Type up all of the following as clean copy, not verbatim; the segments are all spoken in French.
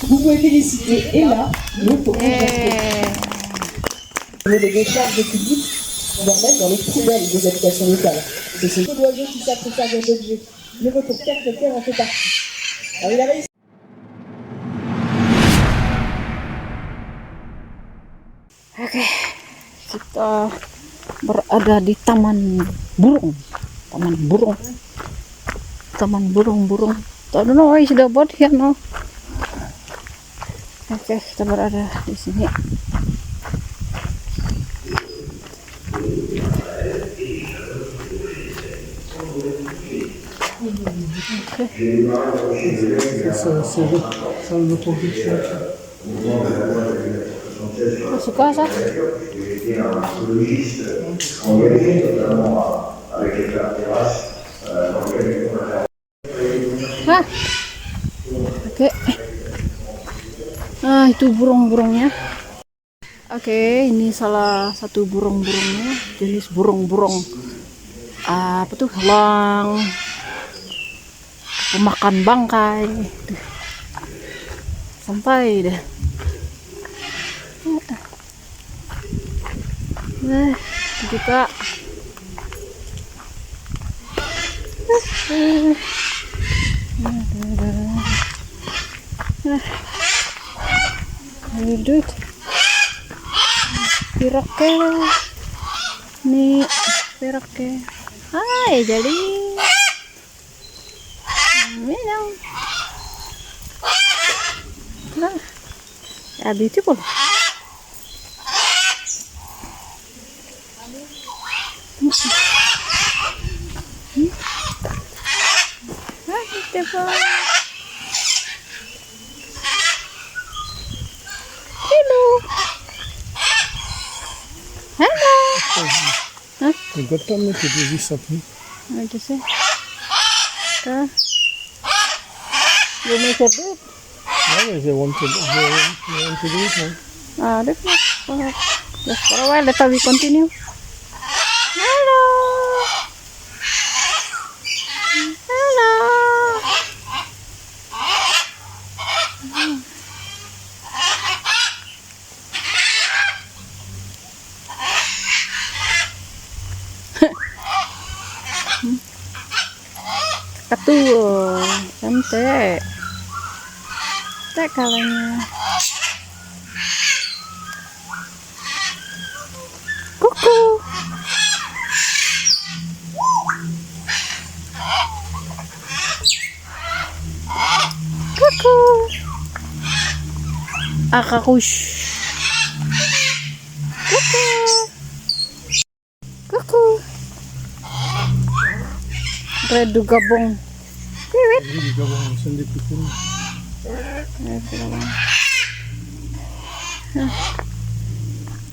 Vous pouvez féliciter Ella, l'autre des décharges de public pour leur mettre dans les poubelles des habitations locales. C'est ce d'oiseaux qui savent se servir d'objets. Le retour 4 terre en fait partie. Alors il a réussi. Oke, kita berada di taman burung. Taman burung. I don't know why it's the bird here now. Oke, kita berada di sini. Suka ça? Hah? Oke. Nah, itu burung-burungnya. Oke, ini salah satu burung-burungnya, jenis burung-burung apa tuh, elang, pemakan bangkai. Sampai deh. Nah, juga hidup pirake nih, pirake. Hai, jadi minum. Nah, ya beautiful. Beautiful. Hello. Huh? You got to make it easy something. I just say. You make it good. Always they want to do it now. Just for a while, later we continue. Hello. Ketul, cantik. Cantik kalanya. Kuku. Kuku. Akakush. Kuku. Kuku. Redu gabung. Kiwit. Redu gabung sendiri pikun.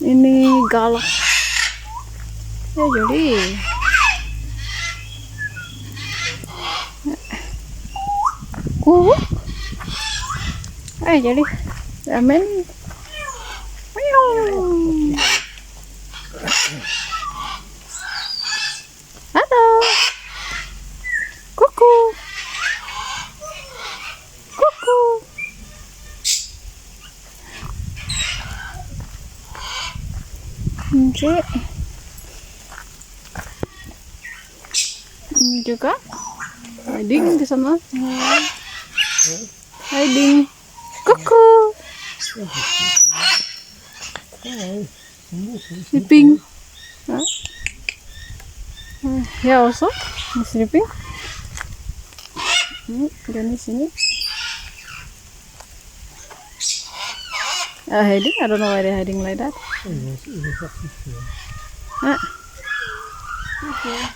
Ini galak. Ya jadi. Jadi. Amin. Halo. Kuku. Kuku. Oke. Ini juga hiding di sana. Hiding. Kuku. Sleeping. Yeah, also sleeping. Dan di sini. Hiding. I don't know why they're hiding like that.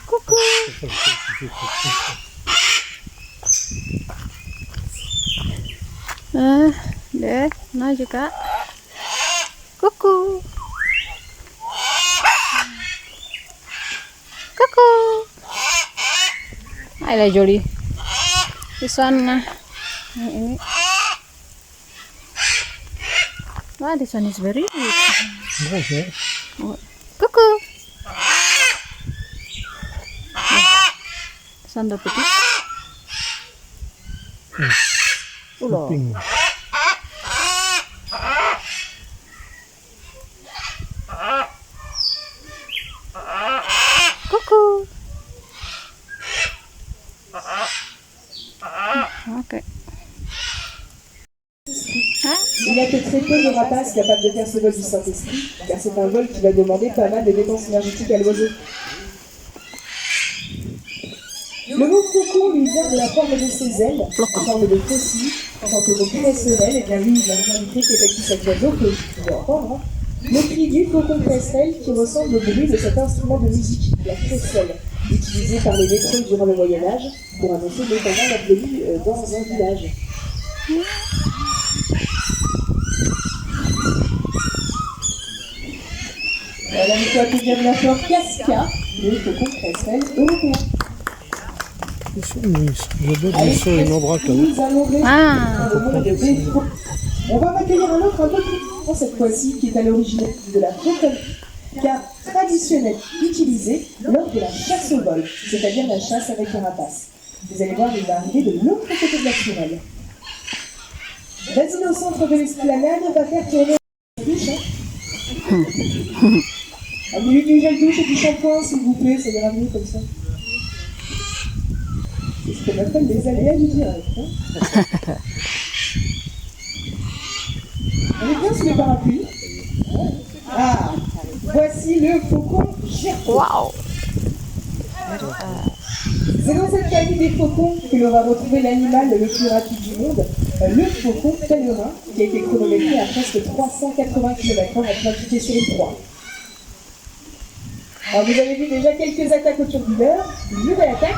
Kuku. Deh, nah juga. Kuku. Kuku. Ayolah Jody. Di sana. Ini. Wah, this one is very good. Kuku. Sanda putih. Ulah. Ok. Hein? Il n'y a que très peu de rapaces capables de faire ce vol du Saint-Esprit, car c'est un vol qui va demander pas mal de dépenses énergétiques à l'oiseau. Le mot faucon lui vient de la forme de ses ailes, en forme de faucille. Quant au mot cresserelle, et bien lui, il a une cri qu'effectue cet oiseau que vous pouvez entendre. Hein. Le cri du faucon cresserelle qui ressemble au bruit de cet instrument de musique, la crécelle, utilisé par les lettreux durant le Moyen-Âge pour annoncer notamment la venue dans un village. La méthode qui vient de la fleur Casca, le faucon cresserelle européen. Une ombraque là. Nous allons rester Ah. dans le monde des faucons. On va accueillir un autre un peu plus grand cette fois-ci, qui est à l'origine de la fauconnerie, car traditionnelle utilisée lors de la chasse au vol, c'est-à-dire la chasse avec un rapace. Vous allez voir, il va arriver de l'autre côté de la tourelle. Vas-y au centre de l'esplanade, on va faire tourner la douche. Amenez une nouvelle douche et du shampoing, s'il vous plaît, ça ira mieux comme ça. C'est ce qu'on appelle les aléas du direct. Hein. On est bien sous les parapluies. Ah, voici le faucon gerfaut. Wow. C'est dans cette famille des faucons que l'on va retrouver l'animal le plus rapide du monde, le faucon pèlerin, qui a été chronométré à presque 380 km/h en plein piqué sur une proie. Alors vous avez vu déjà quelques attaques au turbuleur, une nouvelle attaque.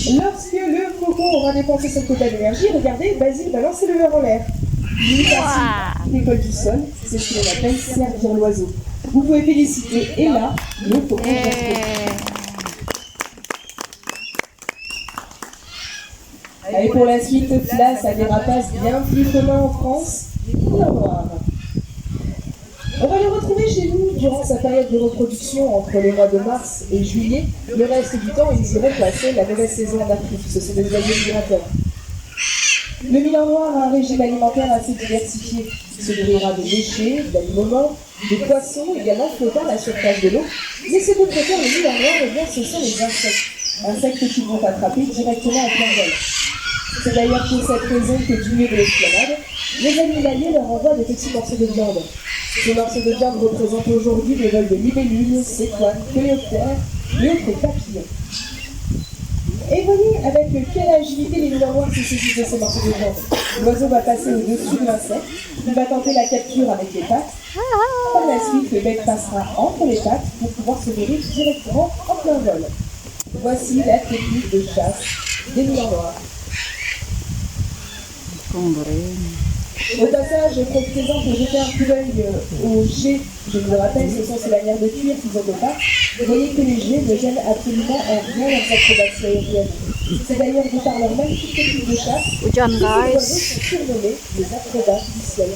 Lorsque le faucon aura dépensé son quota d'énergie, regardez, Basile va lancer le verre en l'air. Lui parti décolle du sol, c'est ce que l'on appelle servir l'oiseau. Vous pouvez féliciter, et là, le faucon gerfaut. Allez, pour la suite, place à des rapaces bien plus communs en France, les couleurs noires. On va le retrouver chez nous durant sa période de reproduction entre les mois de mars et juillet. Le reste du temps, ils iront passer la mauvaise saison en Afrique. Ce sont des oiseaux migrateurs. Le milan noir a un régime alimentaire assez diversifié. Il se nourrira de déchets, d'animaux morts, de poissons, également flottant à la surface de l'eau. Mais ce que préfère le milan noir, eh bien, ce sont les insectes. Insectes qu'ils vont attraper directement en plein vol. C'est d'ailleurs pour cette raison que du milieu de l'esplanade, les animaliers leur envoient des petits morceaux de viande. Ces morceaux de viande représentent aujourd'hui des vols de libellules, cétoines, coléoptères et autres papillons. Et voyez avec quelle agilité les milans noirs se saisissent de ces morceaux de viande. L'oiseau va passer au-dessus de l'insecte, il va tenter la capture avec les pattes. Par la suite, le bec passera entre les pattes pour pouvoir se nourrir directement en plein vol. Voici la technique de chasse des milans noirs. Au passage, profitez-en pour jeter un coup d'œil aux jets. Je vous le rappelle, ce sont ces lanières de cuir qu'ils ont de part. Vous voyez que les jets ne gênent absolument en rien leurs acrobaties aériennes. C'est d'ailleurs de par leur magnifique technique de chasse que ces oiseaux sont surnommés les acrobates du ciel.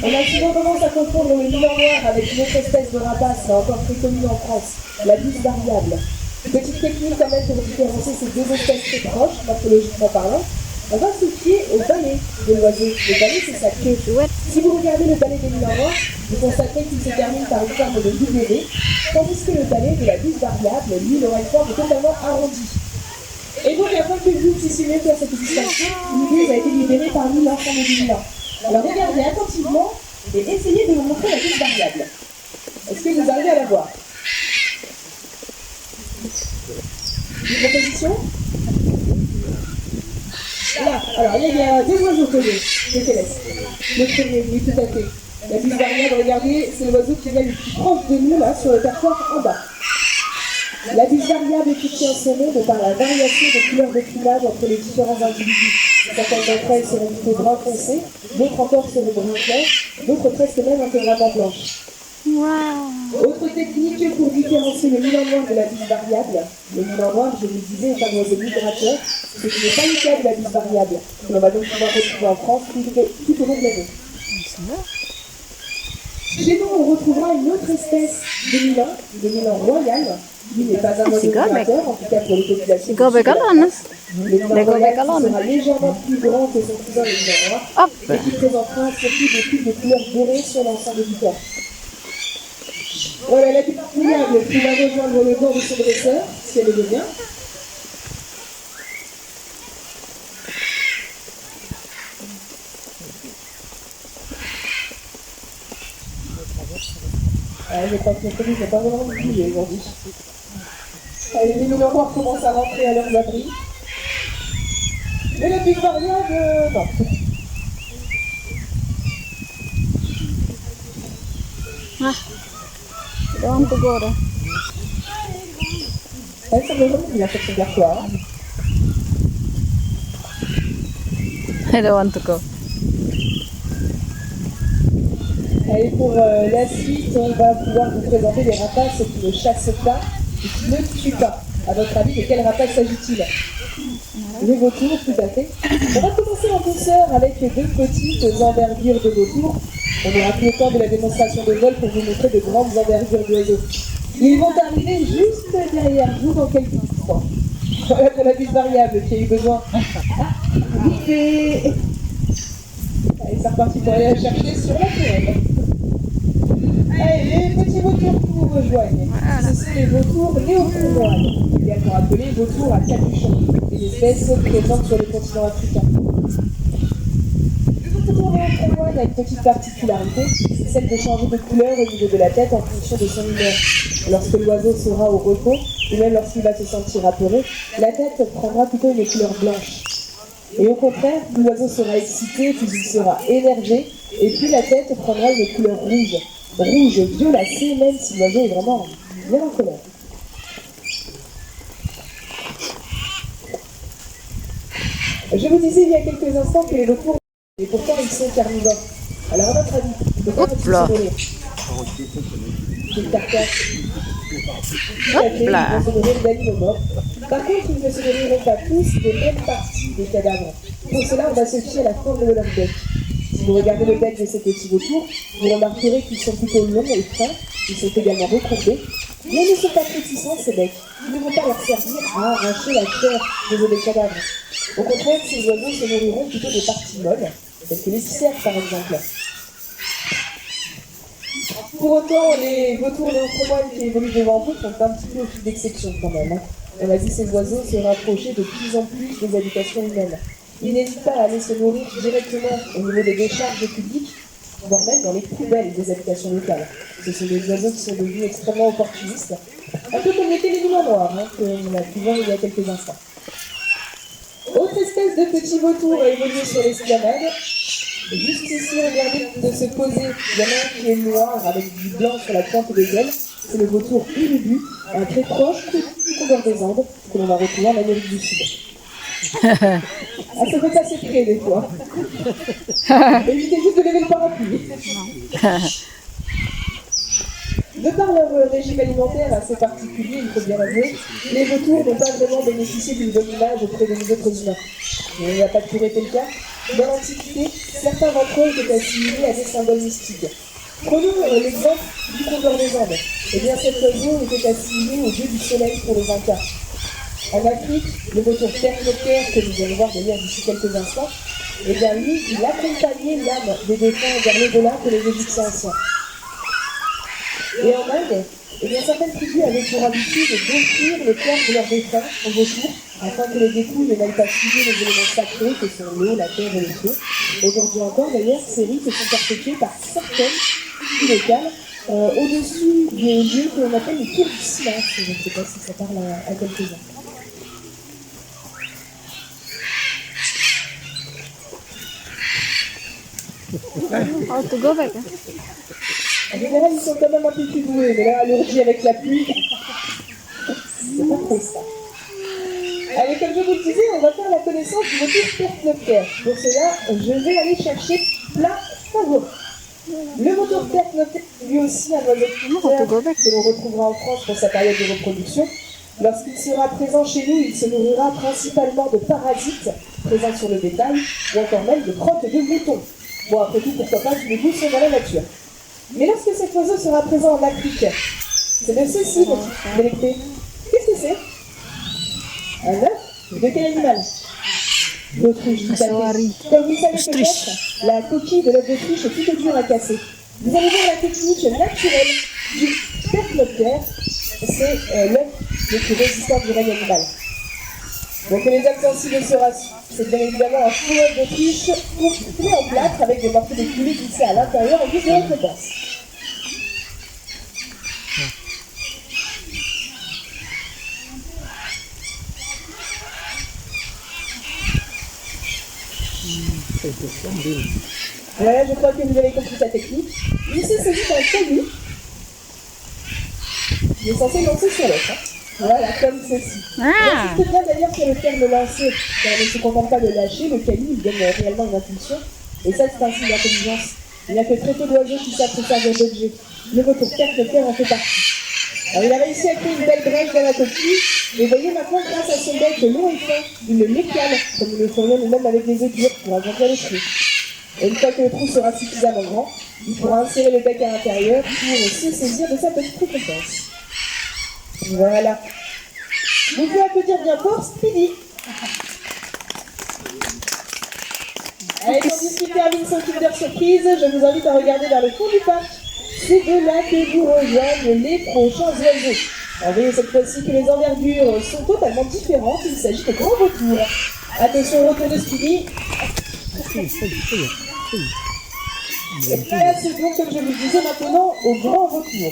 On a souvent tendance à confondre le milan noir avec une autre espèce de rapace, là encore très connue en France, la bise variable. Petite technique quand même pour différencier ces deux espèces très proches, morphologiquement parlant. On va se fier au balai de l'oiseau. Le balai, c'est sa queue. Si vous regardez le balai des milans noirs, vous constaterez qu'il se termine par une forme de W, tandis que le balai de la bise variable, lui, aura une forme totalement arrondie. Et donc, afin que vous puissiez mieux faire cette distinction, une bise a été libérée parmi l'ensemble des milans. Alors regardez attentivement et essayez de vous montrer la bise variable. Est-ce que vous arrivez à la voir? Une proposition? Là, alors il y a deux oiseaux collés, je te laisse. Le premier, oui, tout à fait. La bise variable, regardez, c'est l'oiseau qui est le plus proche de nous, là, sur le perchoir en bas. La bise variable est touchée en son nom de par la variation de couleurs de plumage entre les différents individus. Certaines d'entre elles seront plutôt brun foncé, d'autres encore seront brun clair, d'autres presque même intégralement blanches. Wow. Autre technique pour différencier le milan noir de la bise variable. Le milan noir, je vous le disais, est un oiseau migrateur, ce qui n'est pas le cas de la bise variable, que l'on va donc pouvoir retrouver en France tout au long de l'année. Chez nous, on retrouvera une autre espèce de milan royal. Lui n'est pas un oiseau migrateur, en tout cas pour les populations. Le milan royal sera légèrement plus grand que son cousin le milan noir, et qui présentera surtout des pics de couleur dorée sur l'ensemble du corps. Voilà, la petite pouillable qui va rejoindre le banc de son dresseur, si elle le veut bien. Je crois que notre famille n'a pas vraiment bougé aujourd'hui. Allez, les nouveaux noirs commencent à rentrer à leurs abris. Mais la big variable, non. Ah, I don't want to go there. Elle semble vraiment bien cette répertoire. I don't want to go. Allez, pour la suite, on va pouvoir vous présenter des rapaces qui ne chassent pas et qui ne tuent pas. À votre avis, de quel rapace s'agit-il? Les vautours, tout à fait. On va commencer en douceur avec les deux petites envergures de vautours. On aura tout le temps de la démonstration de vol pour vous montrer de grandes envergures d'oiseaux. Ils vont arriver juste derrière vous dans quelques instants. Voilà pour la buse variable qui a eu besoin. Allez, c'est reparti pour aller la chercher sur la tourelle. Allez, les petits vautours qui vous rejoignent. Ce sont les vautours néopromoines, également appelés vautours à capuchon, une espèce présente sur le continent africain. Le vautour néopromoine a une petite particularité, c'est celle de changer de couleur au niveau de la tête en fonction de son humeur. Lorsque l'oiseau sera au repos, ou même lorsqu'il va se sentir apeuré, la tête prendra plutôt une couleur blanche. Et au contraire, plus l'oiseau sera excité, plus il sera énervé, et plus la tête prendra une couleur rouge. Rouge violacé, même si l'oiseau est vraiment bien en colère. Je vous disais il y a quelques instants que les vautours, et pourtant ils sont carnivores. Alors à votre avis, de quoi vont-ils se nourrir? D'une carcasse. Tout à fait, ils vont se nourrir d'animaux morts. Par contre, ils ne se nourriront pas tous des mêmes parties des cadavres. Pour cela, on va se fier à la forme de leur bec. Si vous regardez le bec de ces petits vautours, vous remarquerez qu'ils sont plutôt longs et fins, ils sont également recourbés, mais ils ne sont pas petits ces becs. Ils ne vont pas leur servir à arracher la chair des os des cadavres. Au contraire, ces oiseaux se nourriront plutôt des parties molles, telles que les cerfs par exemple. Pour autant, les vautours néopromoines qui évoluent devant vous sont un petit peu au fil d'exception quand même. On a vu ces oiseaux se rapprocher de plus en plus des habitations humaines. Ils n'hésitent pas à aller se nourrir directement au niveau des décharges publiques, voire même dans les poubelles des habitations locales. Ce sont des oiseaux qui sont devenus extrêmement opportunistes, un peu comme l'étaient les loups noirs, qu'on a pu voir il y a quelques instants. Autre espèce de petit vautour a évolué sur l'esplanade. Juste ici, regardez, de se poser, il y en a un qui est noir avec du blanc sur la pointe des ailes. C'est le vautour urubu, un très proche du condor des Andes, que l'on va retrouver en Amérique du Sud. Ah, ça peut passer près des fois. Évitez juste de lever le parapluie. De par leur régime alimentaire assez particulier, il faut bien l'avouer, les vautours n'ont pas vraiment bénéficié d'une bonne image auprès de nous autres humains. Mais il n'a pas toujours été le cas. Dans l'Antiquité, certains d'entre eux étaient assimilés à des symboles mystiques. Prenons l'exemple du condor des Andes. Eh bien, cet oiseau était assimilé au dieu du soleil pour les Incas. En Afrique, le vautour ternoptère, que nous allons voir d'ailleurs d'ici quelques instants, eh bien lui, il accompagnait l'âme des défunts vers l'au-delà que les Égyptiens anciens. Et en Inde, eh bien, certaines tribus avaient pour habitude d'offrir le corps de leurs défunts aux vautours, afin que les dépouilles n'aillent pas souiller les éléments sacrés que sont l'eau, la terre et le feu. Aujourd'hui encore, d'ailleurs, ces rites sont perpétués par certaines tribus locales au-dessus des lieux que l'on appelle les tours du silence. Je ne sais pas si ça parle à quelques-uns. How to go back? En général, ils sont quand même un peu plus doués, mais là, l'orgie avec la pluie, c'est pas trop ça. Allez, comme je vous le disais, on va faire la connaissance du vautour ternoptère. Pour cela, je vais aller chercher plat favori. Le vautour ternoptère, lui aussi un oiseau que l'on retrouvera en France pour sa période de reproduction. Lorsqu'il sera présent chez nous, il se nourrira principalement de parasites présents sur le bétail, ou encore même de crottes de moutons. Bon, après tout, pourquoi pas, tous les goûts sont dans la nature. Mais lorsque cet oiseau sera présent en Afrique, c'est de ceci, mon petit délecté. Qu'est-ce que c'est? Un œuf? De quel animal? L'autruche, tout à fait. Comme vous le savez peut-être, la coquille de l'œuf d'autruche est plutôt dure à casser. Vous allez voir la technique naturelle du percnoptère, c'est l'œuf le plus résistant du règne animal. Donc les âmes sensibles se rassurent. C'est bien évidemment un fourreur d'autruche coupé en plâtre avec des morceaux de poulet glissés à l'intérieur en guise de récompense. Voilà, je crois que vous avez compris sa technique. Il se saisit d'un caillou. Il est censé lancer sur l'œuf. Voilà, comme ceci. Ah. J'insiste bien d'ailleurs sur le terme lancer, car on ne se contente pas de lâcher, le caillou il donne réellement une impulsion. Et ça, c'est un signe d'intelligence. Il n'y a que très peu d'oiseaux qui savent se servir d'objets. Le retour percnoptère en fait partie. Alors il a réussi à créer une belle brèche dans la coquille, mais voyez maintenant, grâce à son bec long et fin, il le l'écale, comme nous le ferions nous-mêmes avec des œufs durs pour agrandir le trou. Et une fois que le trou sera suffisamment grand, il pourra insérer le bec à l'intérieur pour se saisir de sa petite récompense. Voilà. Vous pouvez applaudir bien fort, Speedy. Allez, tandis qu'il termine son Kinder Surprise, je vous invite à regarder vers le fond du parc. C'est de là que vous rejoignent les prochains oiseaux. Alors, voyez cette fois-ci que les envergures sont totalement différentes. Il s'agit de grands vautours. Attention au retour de Speedy. Et là, c'est donc, comme je vous le disais maintenant, au grand retour.